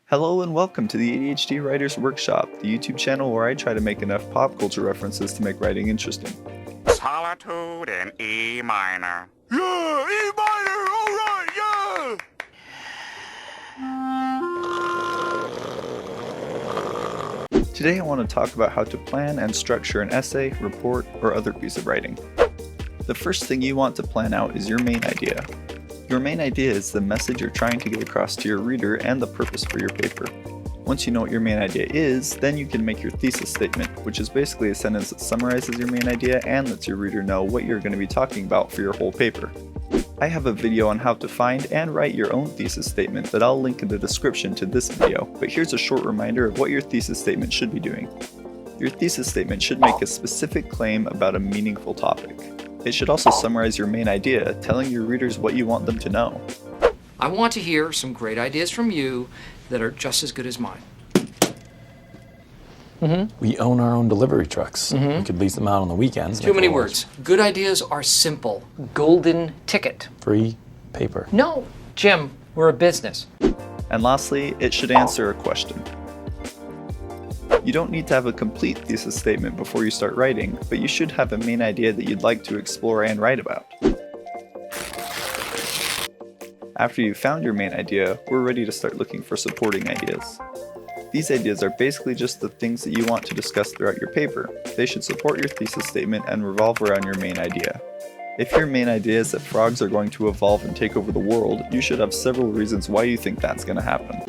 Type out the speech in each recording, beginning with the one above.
Hello and welcome to the ADHD Writers Workshop, the YouTube channel where I try to make enough pop culture references to make writing interesting. Solitude in E minor. Yeah, E minor, alright, yeah! Today I want to talk about how to plan and structure an essay, report, or other piece of writing. The first thing you want to plan out is your main idea. Your main idea is the message you're trying to get across to your reader and the purpose for your paper. Once you know what your main idea is, then you can make your thesis statement, which is basically a sentence that summarizes your main idea and lets your reader know what you're going to be talking about for your whole paper. I have a video on how to find and write your own thesis statement that I'll link in the description to this video, but here's a short reminder of what your thesis statement should be doing. Your thesis statement should make a specific claim about a meaningful topic. It should also summarize your main idea, telling your readers what you want them to know. I want to hear some great ideas from you that are just as good as mine. We own our own delivery trucks. We could lease them out on the weekends. Too many words. Good ideas are simple. Golden ticket. Free paper. No, Jim, we're a business. And lastly, it should answer a question. You don't need to have a complete thesis statement before you start writing, but you should have a main idea that you'd like to explore and write about. After you've found your main idea, we're ready to start looking for supporting ideas. These ideas are basically just the things that you want to discuss throughout your paper. They should support your thesis statement and revolve around your main idea. If your main idea is that frogs are going to evolve and take over the world, you should have several reasons why you think that's going to happen.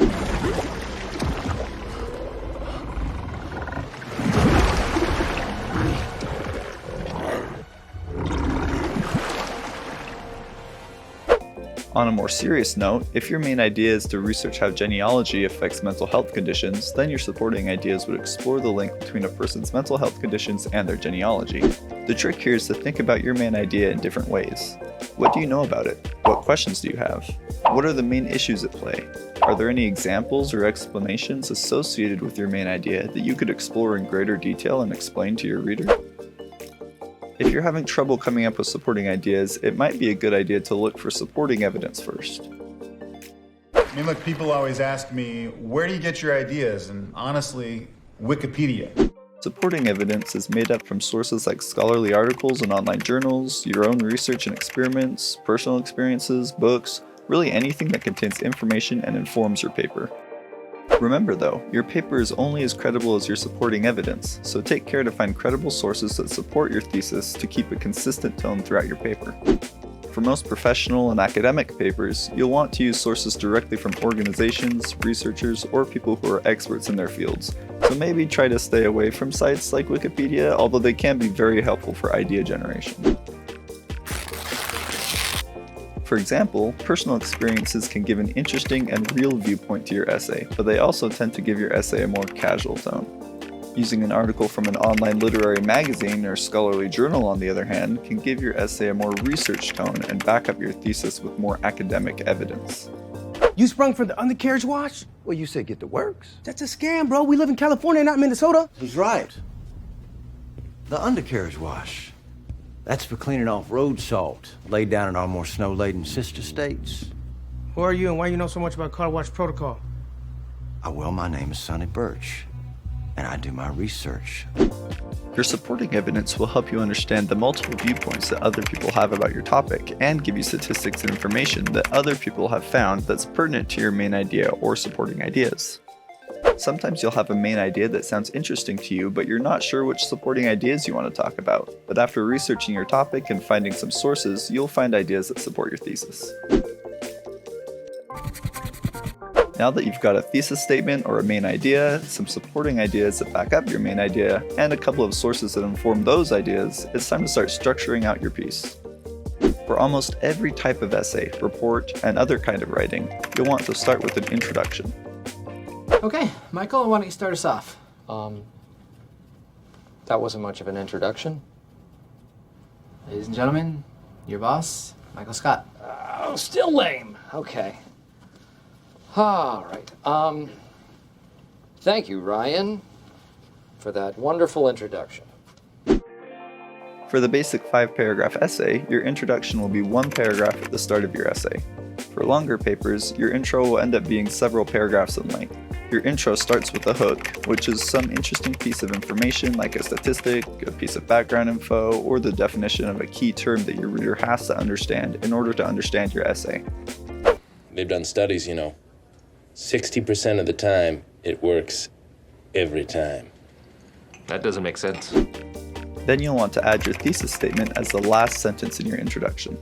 On a more serious note, if your main idea is to research how genealogy affects mental health conditions, then your supporting ideas would explore the link between a person's mental health conditions and their genealogy. The trick here is to think about your main idea in different ways. What do you know about it? What questions do you have? What are the main issues at play? Are there any examples or explanations associated with your main idea that you could explore in greater detail and explain to your reader? If you're having trouble coming up with supporting ideas, it might be a good idea to look for supporting evidence first. I mean, look, people always ask me, where do you get your ideas? And honestly, Wikipedia. Supporting evidence is made up from sources like scholarly articles and online journals, your own research and experiments, personal experiences, books, really anything that contains information and informs your paper. Remember though, your paper is only as credible as your supporting evidence, so take care to find credible sources that support your thesis to keep a consistent tone throughout your paper. For most professional and academic papers, you'll want to use sources directly from organizations, researchers, or people who are experts in their fields, so maybe try to stay away from sites like Wikipedia, although they can be very helpful for idea generation. For example, personal experiences can give an interesting and real viewpoint to your essay, but they also tend to give your essay a more casual tone. Using an article from an online literary magazine or scholarly journal, on the other hand, can give your essay a more research tone and back up your thesis with more academic evidence. You sprung for the undercarriage wash? Well, you said get the works. That's a scam, bro. We live in California, not Minnesota. He's right. The undercarriage wash. That's for cleaning off road salt laid down in our more snow-laden sister states. Who are you and why you know so much about car wash protocol? Well, my name is Sonny Birch, and I do my research. Your supporting evidence will help you understand the multiple viewpoints that other people have about your topic and give you statistics and information that other people have found that's pertinent to your main idea or supporting ideas. Sometimes you'll have a main idea that sounds interesting to you, but you're not sure which supporting ideas you want to talk about. But after researching your topic and finding some sources, you'll find ideas that support your thesis. Now that you've got a thesis statement or a main idea, some supporting ideas that back up your main idea, and a couple of sources that inform those ideas, it's time to start structuring out your piece. For almost every type of essay, report, and other kind of writing, you'll want to start with an introduction. Okay, Michael, why don't you start us off? That wasn't much of an introduction. Ladies and gentlemen, your boss, Michael Scott. Oh, still lame. Okay. All right. Thank you, Ryan, for that wonderful introduction. For the basic 5-paragraph essay, your introduction will be one paragraph at the start of your essay. For longer papers, your intro will end up being several paragraphs in length. Your intro starts with a hook, which is some interesting piece of information like a statistic, a piece of background info, or the definition of a key term that your reader has to understand in order to understand your essay. They've done studies, 60% of the time, it works every time. That doesn't make sense. Then you'll want to add your thesis statement as the last sentence in your introduction.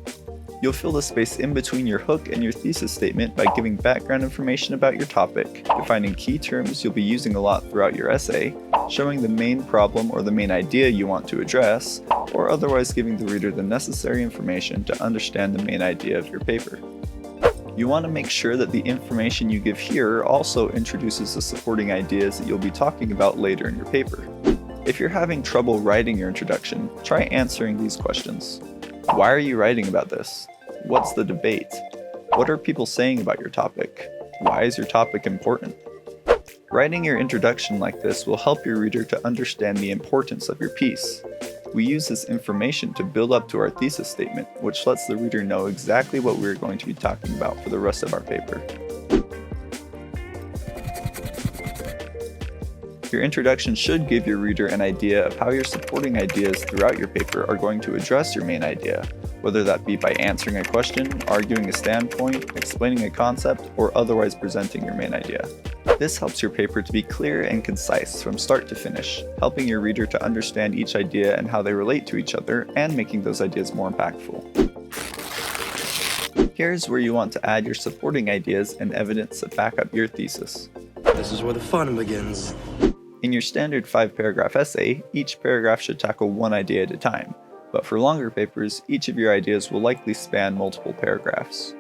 You'll fill the space in between your hook and your thesis statement by giving background information about your topic, defining key terms you'll be using a lot throughout your essay, showing the main problem or the main idea you want to address, or otherwise giving the reader the necessary information to understand the main idea of your paper. You want to make sure that the information you give here also introduces the supporting ideas that you'll be talking about later in your paper. If you're having trouble writing your introduction, try answering these questions. Why are you writing about this? What's the debate? What are people saying about your topic? Why is your topic important? Writing your introduction like this will help your reader to understand the importance of your piece. We use this information to build up to our thesis statement, which lets the reader know exactly what we're going to be talking about for the rest of our paper. Your introduction should give your reader an idea of how your supporting ideas throughout your paper are going to address your main idea, whether that be by answering a question, arguing a standpoint, explaining a concept, or otherwise presenting your main idea. This helps your paper to be clear and concise from start to finish, helping your reader to understand each idea and how they relate to each other, and making those ideas more impactful. Here's where you want to add your supporting ideas and evidence that back up your thesis. This is where the fun begins. In your standard 5-paragraph essay, each paragraph should tackle one idea at a time, but for longer papers, each of your ideas will likely span multiple paragraphs.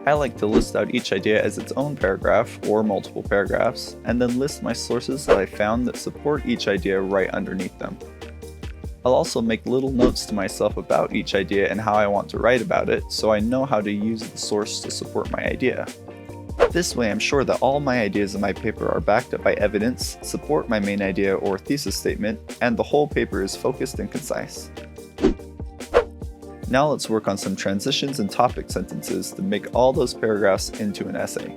I like to list out each idea as its own paragraph, or multiple paragraphs, and then list my sources that I found that support each idea right underneath them. I'll also make little notes to myself about each idea and how I want to write about it, so I know how to use the source to support my idea. This way I'm sure that all my ideas in my paper are backed up by evidence, support my main idea or thesis statement, and the whole paper is focused and concise. Now let's work on some transitions and topic sentences to make all those paragraphs into an essay.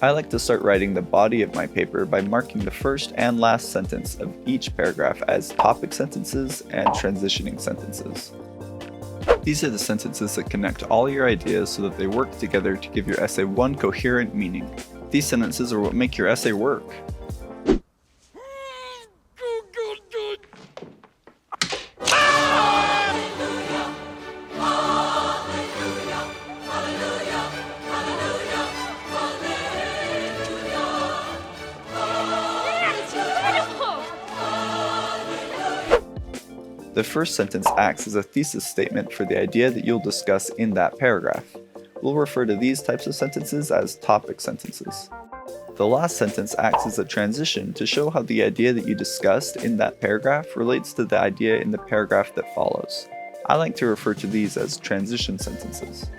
I like to start writing the body of my paper by marking the first and last sentence of each paragraph as topic sentences and transitioning sentences. These are the sentences that connect all your ideas so that they work together to give your essay one coherent meaning. These sentences are what make your essay work. The first sentence acts as a thesis statement for the idea that you'll discuss in that paragraph. We'll refer to these types of sentences as topic sentences. The last sentence acts as a transition to show how the idea that you discussed in that paragraph relates to the idea in the paragraph that follows. I like to refer to these as transition sentences.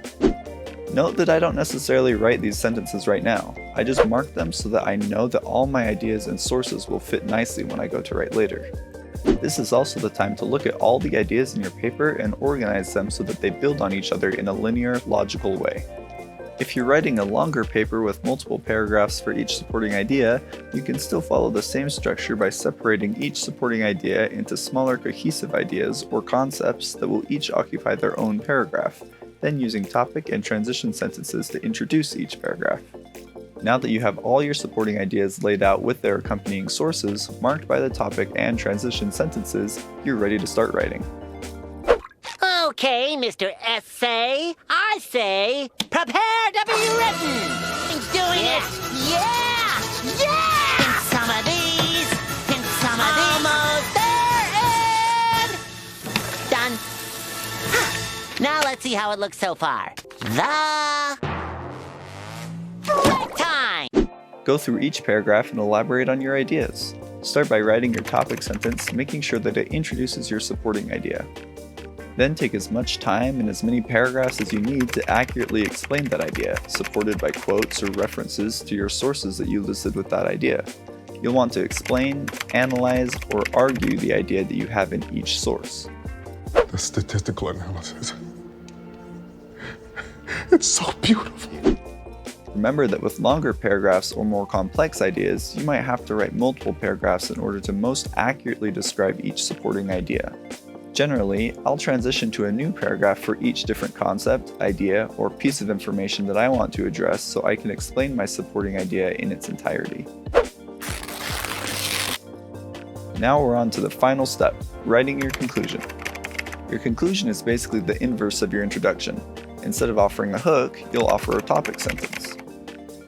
Note that I don't necessarily write these sentences right now. I just mark them so that I know that all my ideas and sources will fit nicely when I go to write later. This is also the time to look at all the ideas in your paper and organize them so that they build on each other in a linear, logical way. If you're writing a longer paper with multiple paragraphs for each supporting idea, you can still follow the same structure by separating each supporting idea into smaller cohesive ideas or concepts that will each occupy their own paragraph, then using topic and transition sentences to introduce each paragraph. Now that you have all your supporting ideas laid out with their accompanying sources, marked by the topic and transition sentences, you're ready to start writing. Okay, Mr. Essay, I say, prepare to be written! He's doing it! Yeah! Yeah! In some of these, in some of these. Almost there, and done. Now let's see how it looks so far. The break time! Go through each paragraph and elaborate on your ideas. Start by writing your topic sentence, making sure that it introduces your supporting idea. Then take as much time and as many paragraphs as you need to accurately explain that idea, supported by quotes or references to your sources that you listed with that idea. You'll want to explain, analyze, or argue the idea that you have in each source. The statistical analysis. It's so beautiful. Remember that with longer paragraphs or more complex ideas, you might have to write multiple paragraphs in order to most accurately describe each supporting idea. Generally, I'll transition to a new paragraph for each different concept, idea, or piece of information that I want to address so I can explain my supporting idea in its entirety. Now we're on to the final step, writing your conclusion. Your conclusion is basically the inverse of your introduction. Instead of offering a hook, you'll offer a topic sentence.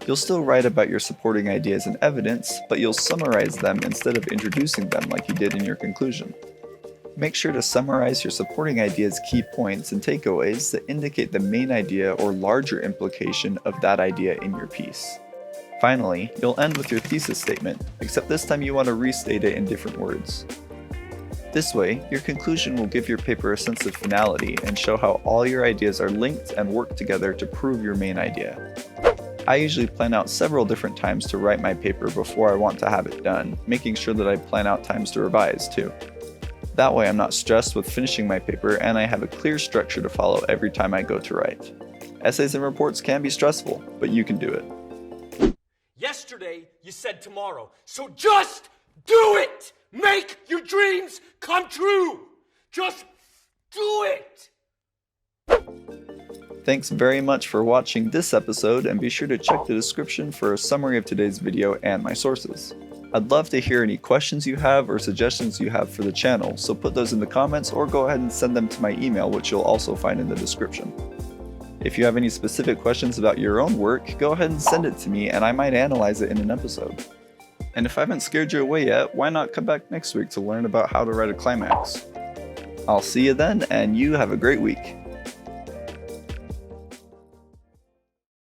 You'll still write about your supporting ideas and evidence, but you'll summarize them instead of introducing them like you did in your conclusion. Make sure to summarize your supporting idea's key points and takeaways that indicate the main idea or larger implication of that idea in your piece. Finally, you'll end with your thesis statement, except this time you want to restate it in different words. This way, your conclusion will give your paper a sense of finality and show how all your ideas are linked and work together to prove your main idea. I usually plan out several different times to write my paper before I want to have it done, making sure that I plan out times to revise too. That way I'm not stressed with finishing my paper and I have a clear structure to follow every time I go to write. Essays and reports can be stressful, but you can do it. Yesterday, you said tomorrow, so just do it! Make your dreams come true! Just do it! Thanks very much for watching this episode, and be sure to check the description for a summary of today's video and my sources. I'd love to hear any questions you have or suggestions you have for the channel, so put those in the comments or go ahead and send them to my email, which you'll also find in the description. If you have any specific questions about your own work, go ahead and send it to me and I might analyze it in an episode. And if I haven't scared you away yet, why not come back next week to learn about how to write a climax? I'll see you then, and you have a great week.